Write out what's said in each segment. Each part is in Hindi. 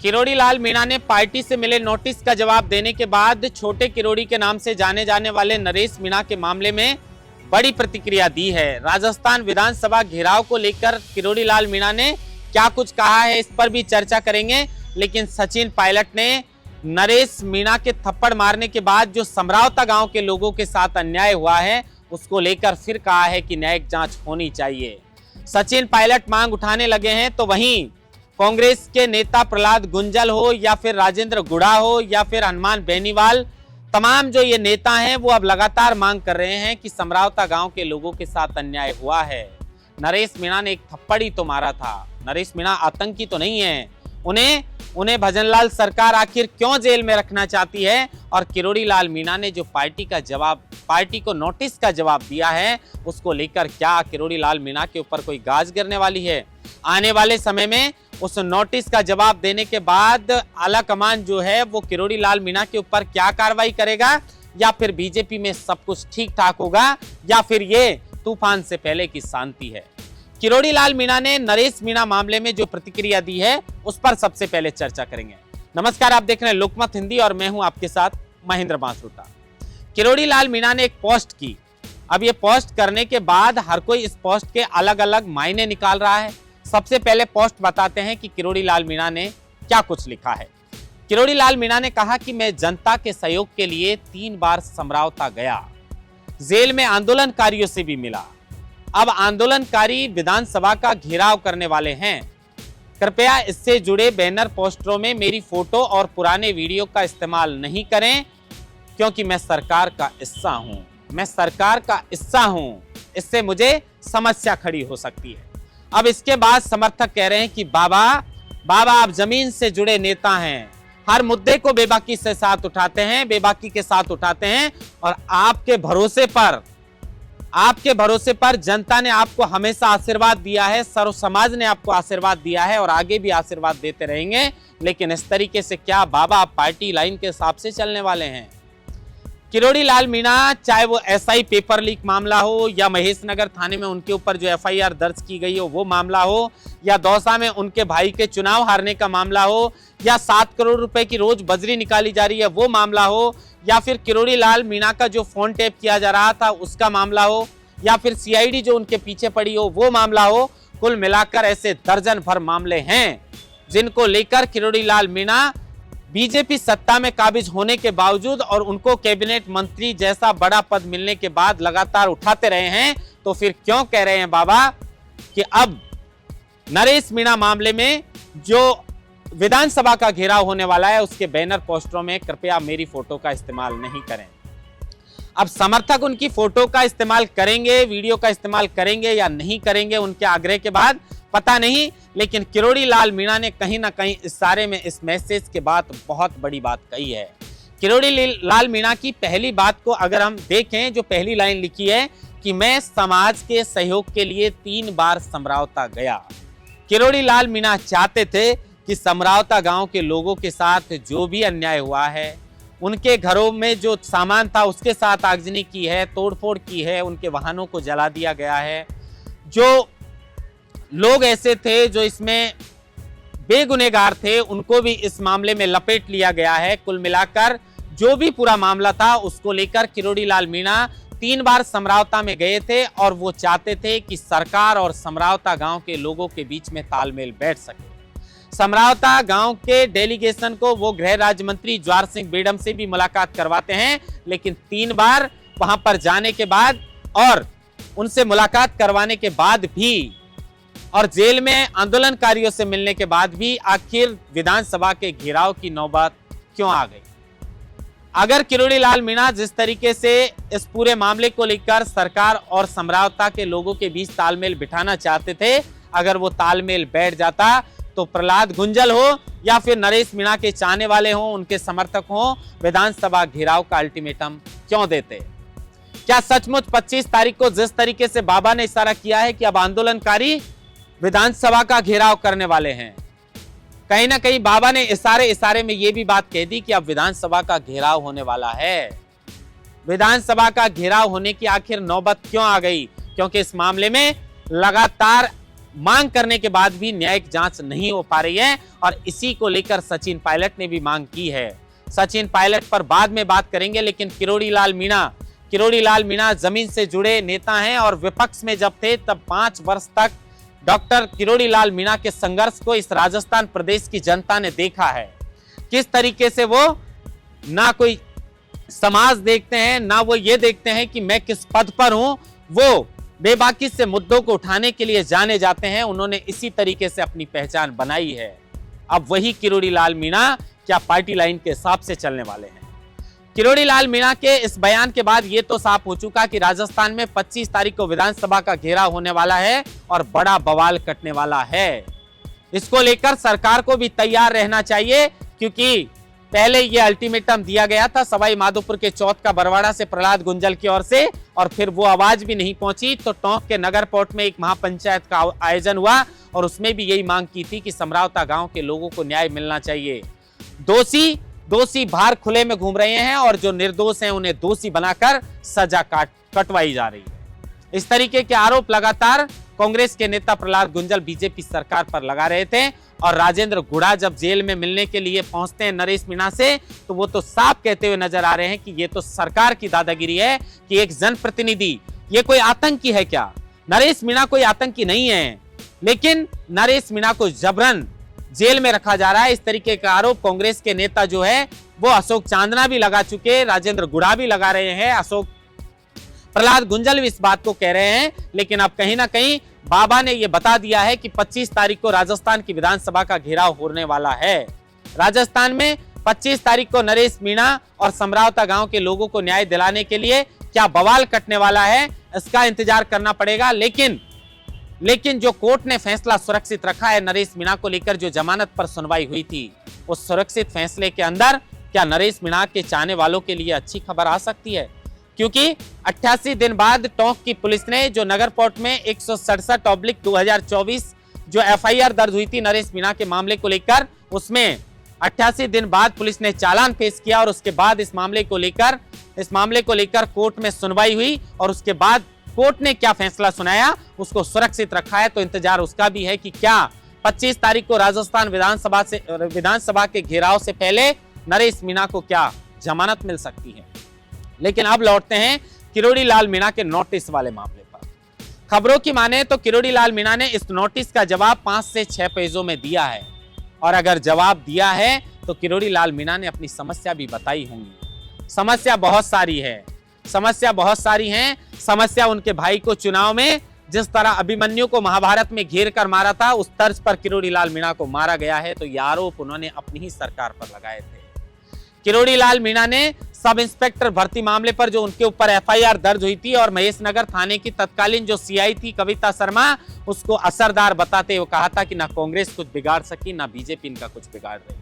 किरोड़ी लाल मीणा ने पार्टी से मिले नोटिस का जवाब देने के बाद छोटे किरोड़ी के नाम से जाने जाने वाले नरेश मीणा के मामले में बड़ी प्रतिक्रिया दी है। राजस्थान विधानसभा घेराव को लेकर किरोड़ी लाल मीणा ने क्या कुछ कहा है, इस पर भी चर्चा करेंगे। लेकिन सचिन पायलट ने नरेश मीणा के थप्पड़ मारने के बाद जो समरावता गांव के लोगों के साथ अन्याय हुआ है, उसको लेकर फिर कहा है कि न्यायिक जांच होनी चाहिए। सचिन पायलट मांग उठाने लगे हैं, तो वहीं कांग्रेस के नेता प्रहलाद गुंजल हो या फिर राजेंद्र गुड़ा हो या फिर हनुमान बेनीवाल, तमाम जो ये नेता हैं वो अब लगातार मांग कर रहे हैं कि समरावता गांव के लोगों के साथ अन्याय हुआ है। नरेश मीणा ने एक थप्पड़ ही तो मारा था। नरेश मीणा आतंकी तो नहीं है। उन्हें भजनलाल सरकार आखिर क्यों जेल में रखना चाहती है? और किरोड़ी लाल मीणा ने जो पार्टी को नोटिस का जवाब दिया है, उसको लेकर क्या किरोड़ी लाल मीणा के ऊपर कोई गाज गिरने वाली है? आने वाले समय में उस नोटिस का जवाब देने के बाद आला कमान जो है वो किरोड़ी लाल मीणा के ऊपर क्या कार्रवाई करेगा, या फिर बीजेपी में सब कुछ ठीक ठाक होगा, या फिर ये तूफान से पहले की शांति है? किरोड़ी लाल मीणा ने नरेश मीणा मामले में जो प्रतिक्रिया दी है, उस पर सबसे पहले चर्चा करेंगे। नमस्कार, आप देख रहे हैं लोकमत हिंदी और मैं हूं आपके साथ महेंद्र बांसुटा। किरोड़ी लाल मीणा ने एक पोस्ट की। अब ये पोस्ट करने के बाद हर कोई इस पोस्ट के अलग अलग मायने निकाल रहा है। सबसे पहले पोस्ट बताते हैं कि किरोड़ी लाल मीणा ने क्या कुछ लिखा है। किरोड़ी लाल मीणा ने कहा कि मैं जनता के सहयोग के लिए 3 बार समरावता गया, जेल में आंदोलनकारियों से भी मिला। अब आंदोलनकारी विधानसभा का घेराव करने वाले हैं। कृपया इससे जुड़े बैनर पोस्टरों में मेरी फोटो और पुराने वीडियो का इस्तेमाल नहीं करें, क्योंकि मैं सरकार का हिस्सा हूं। इससे मुझे समस्या खड़ी हो सकती है। अब इसके बाद समर्थक कह रहे हैं कि बाबा आप जमीन से जुड़े नेता हैं, हर मुद्दे को बेबाकी के साथ उठाते हैं और आपके भरोसे पर जनता ने आपको हमेशा आशीर्वाद दिया है, सर्व समाज ने आपको आशीर्वाद दिया है और आगे भी आशीर्वाद देते रहेंगे। लेकिन इस तरीके से क्या बाबा आप पार्टी लाइन के हिसाब से चलने वाले हैं? किरोड़ी लाल मीणा, चाहे वो एसआई पेपर लीक मामला हो, या महेश नगर थाने में उनके ऊपर जो एफआईआर दर्ज की गई हो वो मामला हो, या दौसा में उनके भाई के चुनाव हारने का मामला हो, या 7 करोड़ रुपए की रोज बजरी निकाली जा रही है वो मामला हो, या फिर किरोड़ी लाल मीणा का जो फोन टेप किया जा रहा था उसका मामला हो, या फिर सीआईडी जो उनके पीछे पड़ी हो वो मामला हो, कुल मिलाकर ऐसे दर्जन भर मामले हैं जिनको लेकर किरोड़ी लाल मीणा बीजेपी सत्ता में काबिज होने के बावजूद और उनको कैबिनेट मंत्री जैसा बड़ा पद मिलने के बाद लगातार उठाते रहे हैं। तो फिर क्यों कह रहे हैं बाबा कि अब नरेश मीणा मामले में जो विधानसभा का घेराव होने वाला है उसके बैनर पोस्टरों में कृपया मेरी फोटो का इस्तेमाल नहीं करें? अब समर्थक उनकी फोटो का इस्तेमाल करेंगे, वीडियो का इस्तेमाल करेंगे या नहीं करेंगे उनके आग्रह के बाद, पता नहीं। लेकिन किरोड़ी लाल मीणा ने कहीं ना कहीं इस सारे में इस मैसेज के बाद बहुत बड़ी बात कही है। किरोड़ी लाल मीणा की पहली बात को अगर हम देखें, जो पहली लाइन लिखी है कि मैं समाज के सहयोग के लिए 3 बार समरावता गया। किरोड़ी लाल मीणा चाहते थे कि समरावता गांव के लोगों के साथ जो भी अन्याय हुआ है, उनके घरों में जो सामान था उसके साथ आगजनी की है, तोड़फोड़ की है, उनके वाहनों को जला दिया गया है। जो लोग ऐसे थे जो इसमें बेगुनहगार थे उनको भी इस मामले में लपेट लिया गया है। कुल मिलाकर जो भी पूरा मामला था उसको लेकर किरोड़ी लाल मीणा 3 बार समरावता में गए थे और वो चाहते थे कि सरकार और समरावता गांव के लोगों के बीच में तालमेल बैठ सके। समरावता गांव के डेलीगेशन को वो गृह राज्य मंत्री ज्वार सिंह बेडम से भी मुलाकात करवाते हैं, लेकिन 3 बार वहां पर जाने के बाद और उनसे मुलाकात करवाने के बाद भी और जेल में आंदोलनकारियों से मिलने के बाद भी आखिर विधानसभा के घेराव की नौबत क्यों आ गई? अगर किरोड़ी लाल मीणा जिस तरीके से इस पूरे मामले को लेकर सरकार और समरावता के लोगों के बीच तालमेल बिठाना चाहते थे, अगर वो तालमेल बैठ जाता तो प्रहलाद गुंजल हो या फिर नरेश मीणा के चाहने वाले हों, उनके समर्थक हों, विधानसभा घेराव का अल्टीमेटम क्यों देते? क्या सचमुच 25 तारीख को जिस तरीके से बाबा ने इशारा किया है कि अब आंदोलनकारी विधानसभा का घेराव करने वाले हैं, कहीं ना कहीं बाबा ने इशारे में यह भी बात कह दी कि अब विधानसभा का घेराव होने वाला है। विधानसभा का घेराव होने की आखिर नौबत क्यों आ गई? क्योंकि इस मामले में लगातार मांग करने के बाद भी न्यायिक जांच नहीं हो पा रही है और इसी को लेकर सचिन पायलट ने भी मांग की है। सचिन पायलट पर बाद में बात करेंगे, लेकिन किरोड़ी लाल मीणा जमीन से जुड़े नेता हैं और विपक्ष में जब थे तब 5 वर्ष तक डॉक्टर किरोड़ी लाल मीणा के संघर्ष को इस राजस्थान प्रदेश की जनता ने देखा है। किस तरीके से वो ना कोई समाज देखते हैं, ना वो ये देखते हैं कि मैं किस पद पर हूं, वो बेबाकी से मुद्दों को उठाने के लिए जाने जाते हैं। उन्होंने इसी तरीके से अपनी पहचान बनाई है। अब वही किरोड़ी लाल मीणा क्या पार्टी लाइन के हिसाब से चलने वाले हैं? किरोड़ी लाल मीणा के इस बयान के बाद यह तो साफ हो चुका कि राजस्थान में 25 तारीख को विधानसभा का घेराव होने वाला है और बड़ा बवाल कटने वाला है। इसको लेकर सरकार को भी तैयार रहना चाहिए, क्योंकि पहले यह अल्टीमेटम दिया गया था सवाई माधोपुर के चौथ का बरवाड़ा से प्रहलाद गुंजल की ओर से, और फिर वो आवाज भी नहीं पहुंची तो टोंक के नगर पोर्ट में एक महापंचायत का आयोजन हुआ और उसमें भी यही मांग की थी कि समरावता गांव के लोगों को न्याय मिलना चाहिए। दोषी बाहर खुले में घूम रहे हैं और जो निर्दोष हैं उन्हें दोषी बनाकर सजा कटवाई जा रही है। इस तरीके के आरोप लगातार कांग्रेस के नेता प्रहलाद गुंजल बीजेपी सरकार पर लगा रहे थे और राजेंद्र गुड़ा जब जेल में मिलने के लिए पहुंचते हैं नरेश मीणा से, तो वो तो साफ कहते हुए नजर आ रहे हैं कि ये तो सरकार की दादागिरी है कि एक जनप्रतिनिधि, ये कोई आतंकी है क्या? नरेश मीणा कोई आतंकी नहीं है, लेकिन नरेश मीणा को जबरन जेल में रखा जा रहा है। इस तरीके का आरोप कांग्रेस के नेता जो है वो अशोक चांदना भी लगा चुके, राजेंद्र गुड़ा भी लगा रहे हैं, प्रहलाद गुंजल भी इस बात को कह रहे हैं। लेकिन अब कहीं ना कहीं बाबा ने यह बता दिया है कि 25 तारीख को राजस्थान की विधानसभा का घेराव होने वाला है। राजस्थान में 25 तारीख को नरेश मीणा और समरावता गांव के लोगों को न्याय दिलाने के लिए क्या बवाल कटने वाला है, इसका इंतजार करना पड़ेगा। लेकिन जो कोर्ट ने फैसला सुरक्षित रखा है नरेश मीणा को लेकर, जो जमानत पर सुनवाई हुई थी, उस सुरक्षित फैसले के अंदर क्या नरेश मीणा के चाहने वालों के लिए अच्छी खबर आ सकती है? क्योंकि 88 दिन बाद टोंक की पुलिस ने जो नगर पोर्ट में 167/2024 जो एफआईआर दर्ज हुई थी नरेश मीणा के मामले को लेकर, उसमें 88 दिन बाद पुलिस ने चालान पेश किया और उसके बाद इस मामले को लेकर कोर्ट में सुनवाई हुई और उसके बाद कोर्ट ने क्या फैसला सुनाया उसको सुरक्षित रखा है। तो इंतजार उसका भी है कि क्या 25 तारीख को राजस्थान विधानसभा के घेराव से पहले नरेश मीणा को क्या जमानत मिल सकती है। लेकिन अब लौटते हैं किरोड़ी लाल मीणा के नोटिस वाले मामले पर। खबरों की माने तो किरोड़ी लाल मीणा ने इस नोटिस का जवाब 5 से 6 पेजों में दिया है, और अगर जवाब दिया है तो किरोड़ी लाल मीणा ने अपनी समस्या भी बताई होंगी। समस्या बहुत सारी हैं। समस्या उनके भाई को चुनाव में जिस तरह अभिमन्यु को महाभारत में घेर कर मारा था, उस तर्ज पर किरोड़ी लाल मीणा को मारा गया है। तो ये आरोप उन्होंने अपनी ही सरकार पर लगाए थे। किरोड़ी लाल मीणा ने सब इंस्पेक्टर भर्ती मामले पर जो उनके ऊपर एफआईआर दर्ज हुई थी और महेश नगर थाने की तत्कालीन जो सीआई थी कविता शर्मा, उसको असरदार बताते हुए कहा था कि ना कांग्रेस कुछ बिगाड़ सकी, ना बीजेपी इनका कुछ बिगाड़ रही।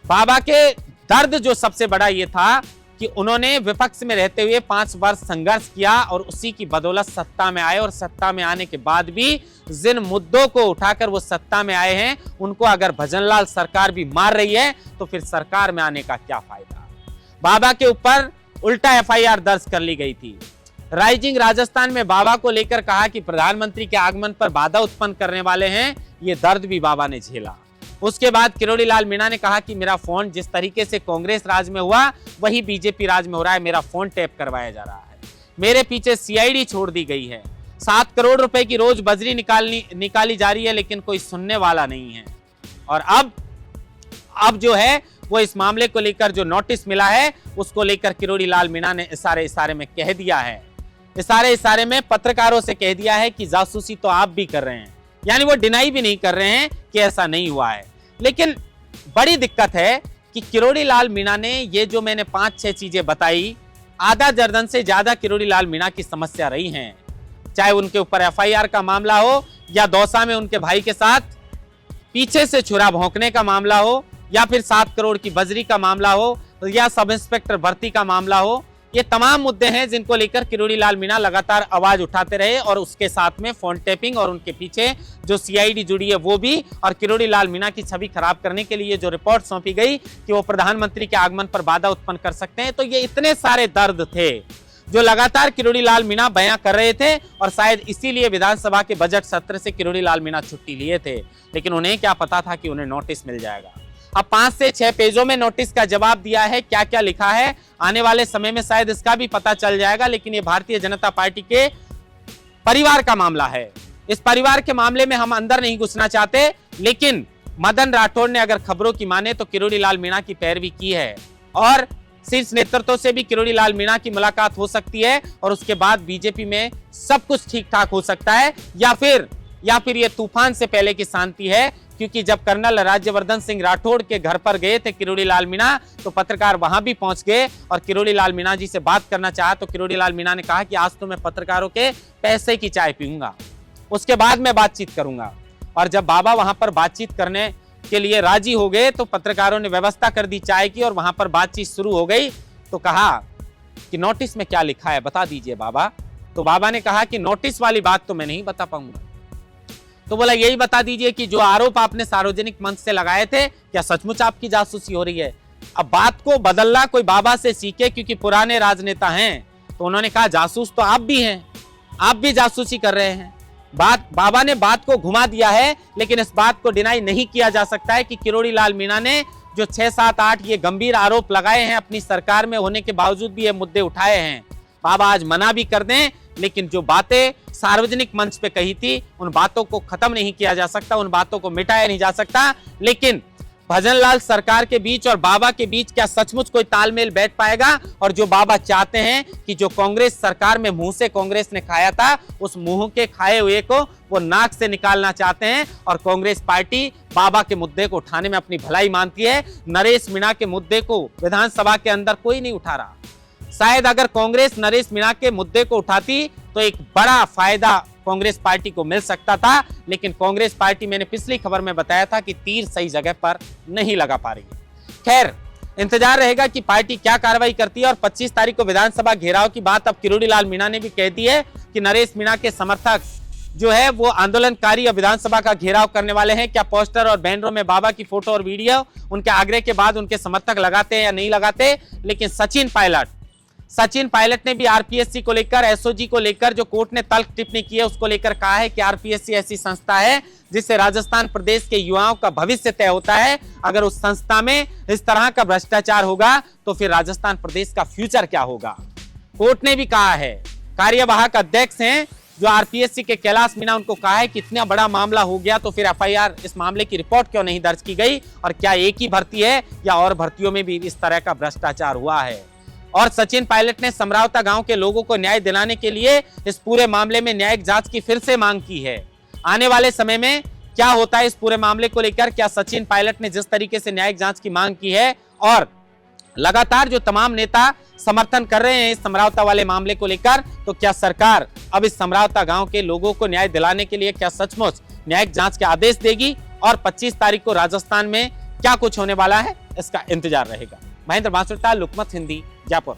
बाबा के दर्द जो सबसे बड़ा ये था कि उन्होंने विपक्ष में रहते हुए 5 वर्ष संघर्ष किया और उसी की बदौलत सत्ता में आए, और सत्ता में आने के बाद भी जिन मुद्दों को उठाकर वो सत्ता में आए हैं, उनको अगर भजनलाल सरकार भी मार रही है तो फिर सरकार में आने का क्या फायदा। बाबा के ऊपर उल्टा एफआईआर दर्ज कर ली गई थी। राइजिंग राजस्थान में बाबा को लेकर कहा कि प्रधानमंत्री के आगमन पर बाधा उत्पन्न करने वाले हैं, ये दर्द भी बाबा ने झेला। उसके बाद किरोड़ी लाल मीणा ने कहा कि मेरा फोन जिस तरीके से कांग्रेस राज में हुआ वही बीजेपी राज में हो रहा है, मेरा फोन टैप करवाया जा रहा है, मेरे पीछे सीआईडी छोड़ दी गई है, 7 करोड़ रुपए की रोज बजरी निकाली जा रही है, लेकिन कोई सुनने वाला नहीं है। और अब जो है वो इस मामले को लेकर जो नोटिस मिला है उसको लेकर किरोड़ी लाल मीणा ने इशारे में कह दिया है, इशारे में पत्रकारों से कह दिया है कि जासूसी तो आप भी कर रहे हैं। यानी वो डिनाई भी नहीं कर रहे हैं कि ऐसा नहीं हुआ है। लेकिन बड़ी दिक्कत है कि किरोड़ी लाल मीणा ने ये जो मैंने 5-6 चीजें बताई, आधा दर्जन से ज्यादा किरोड़ी लाल मीणा की समस्या रही हैं। चाहे उनके ऊपर एफआईआर का मामला हो, या दौसा में उनके भाई के साथ पीछे से छुरा भोंकने का मामला हो, या फिर 7 करोड़ की बजरी का मामला हो, या सब इंस्पेक्टर भर्ती का मामला हो, ये तमाम मुद्दे हैं जिनको लेकर किरोड़ी लाल मीणा लगातार आवाज उठाते रहे, और उसके साथ में फोन टैपिंग और उनके पीछे जो सीआईडी जुड़ी है वो भी, और किरोड़ी लाल मीणा की छवि खराब करने के लिए जो रिपोर्ट सौंपी गई कि वो प्रधानमंत्री के आगमन पर बाधा उत्पन्न कर सकते हैं। तो ये इतने सारे दर्द थे जो लगातार किरोड़ी लाल मीणा बयां कर रहे थे, और शायद इसीलिए विधानसभा के बजट सत्र से किरोड़ी लाल मीणा छुट्टी लिए थे। लेकिन उन्हें क्या पता था कि उन्हें नोटिस मिल जाएगा। अब 5 से 6 पेजों में नोटिस का जवाब दिया है, क्या क्या लिखा है आने वाले समय में शायद इसका भी पता चल जाएगा। लेकिन ये भारतीय जनता पार्टी के परिवार का मामला है। इस परिवार के मामले में हम अंदर नहीं घुसना चाहते, लेकिन मदन राठौड़ ने अगर खबरों की माने तो किरोड़ी लाल मीणा की पैरवी की है, और शीर्ष नेतृत्व से भी किरोड़ी लाल मीणा की मुलाकात हो सकती है, और उसके बाद बीजेपी में सब कुछ ठीक ठाक हो सकता है, या फिर ये तूफान से पहले की शांति है। क्योंकि जब कर्नल राज्यवर्धन सिंह राठौड़ के घर पर गए थे किरोड़ी लाल मीणा, तो पत्रकार वहां भी पहुंच गए और किरोड़ी लाल मीणा जी से बात करना चाहा, तो किरोड़ी लाल मीणा ने कहा कि आज तो मैं पत्रकारों के पैसे की चाय पीऊंगा, उसके बाद मैं बातचीत करूंगा। और जब बाबा वहां पर बातचीत करने के लिए राजी हो गए, तो पत्रकारों ने व्यवस्था कर दी चाय की, और वहां पर बातचीत शुरू हो गई। तो कहा कि नोटिस में क्या लिखा है बता दीजिए बाबा। तो बाबा ने कहा कि नोटिस वाली बात तो मैं नहीं बता पाऊंगा। तो बोला यही बता दीजिए कि जो आरोप आपने सार्वजनिक मंच से लगाए थे, क्या सचमुच आपकी जासूसी हो रही है? अब बात को बदलना कोई बाबा से सीखे, क्योंकि पुराने राजनेता हैं। तो उन्होंने कहा जासूस तो आप भी हैं, आप भी जासूसी कर रहे हैं। बाबा ने बात को घुमा दिया है, लेकिन इस बात को डिनाई नहीं किया जा सकता है कि किरोड़ी लाल मीणा ने जो 6, 7, 8 ये गंभीर आरोप लगाए हैं, अपनी सरकार में होने के बावजूद भी ये मुद्दे उठाए हैं। बाबा आज मना भी कर दें, लेकिन जो बातें सार्वजनिक मंच पे कही थी, उन बातों को खत्म नहीं किया जा सकता, उन बातों को मिटाया नहीं जा सकता। लेकिन भजनलाल सरकार के बीच और बाबा के बीच क्या सचमुच कोई तालमेल बैठ पाएगा? और जो बाबा चाहते हैं कि जो कांग्रेस सरकार में मुंह से कांग्रेस ने खाया था, उस मुंह के खाए हुए को वो नाक से निकालना चाहते हैं। और कांग्रेस पार्टी बाबा के मुद्दे को उठाने में अपनी भलाई मानती है। नरेश मीणा के मुद्दे को विधानसभा के अंदर कोई नहीं उठा रहा। शायद अगर कांग्रेस नरेश मीणा के मुद्दे को उठाती तो एक बड़ा फायदा कांग्रेस पार्टी को मिल सकता था, लेकिन कांग्रेस पार्टी, मैंने पिछली खबर में बताया था कि तीर सही जगह पर नहीं लगा पा रही है। खैर, इंतजार रहेगा कि पार्टी क्या कार्रवाई करती है। और 25 तारीख को विधानसभा घेराव की बात अब किरोड़ी लाल मीणा ने भी कह दी है कि नरेश मीणा के समर्थक जो है वो आंदोलनकारी और विधानसभा का घेराव करने वाले हैं। क्या पोस्टर और बैनरों में बाबा की फोटो और वीडियो उनके आग्रह के बाद उनके समर्थक लगाते हैं या नहीं लगाते? लेकिन सचिन पायलट ने भी आरपीएससी को लेकर, एसओजी को लेकर जो कोर्ट ने तल्ख टिप्पणी की है, उसको लेकर कहा है कि आरपीएससी ऐसी संस्था है जिससे राजस्थान प्रदेश के युवाओं का भविष्य तय होता है। अगर उस संस्था में इस तरह का भ्रष्टाचार होगा तो फिर राजस्थान प्रदेश का फ्यूचर क्या होगा? कोर्ट ने भी कहा है, कार्यवाहक अध्यक्ष हैं जो आरपीएससी के कैलाश मीणा, उनको कहा है कि इतना बड़ा मामला हो गया तो फिर एफआईआर, इस मामले की रिपोर्ट क्यों नहीं दर्ज की गई? और क्या एक ही भर्ती है या और भर्तियों में भी इस तरह का भ्रष्टाचार हुआ है? और सचिन पायलट ने समरावता गांव के लोगों को न्याय दिलाने के लिए इस पूरे मामले में न्यायिक जांच की फिर से मांग की है। आने वाले समय में क्या होता है इस पूरे मामले को लेकर? क्या सचिन पायलट ने जिस तरीके से न्यायिक जांच की मांग की है और लगातार जो तमाम नेता समर्थन कर रहे हैं इस समरावता वाले मामले को लेकर, तो क्या सरकार अब इस समरावता गांव के लोगों को न्याय दिलाने के लिए क्या सचमुच न्यायिक जांच के आदेश देगी? और 25 तारीख को राजस्थान में क्या कुछ होने वाला है, इसका इंतजार रहेगा। महेंद्र बांसुरता, लोकमत हिंदी, जयपुर।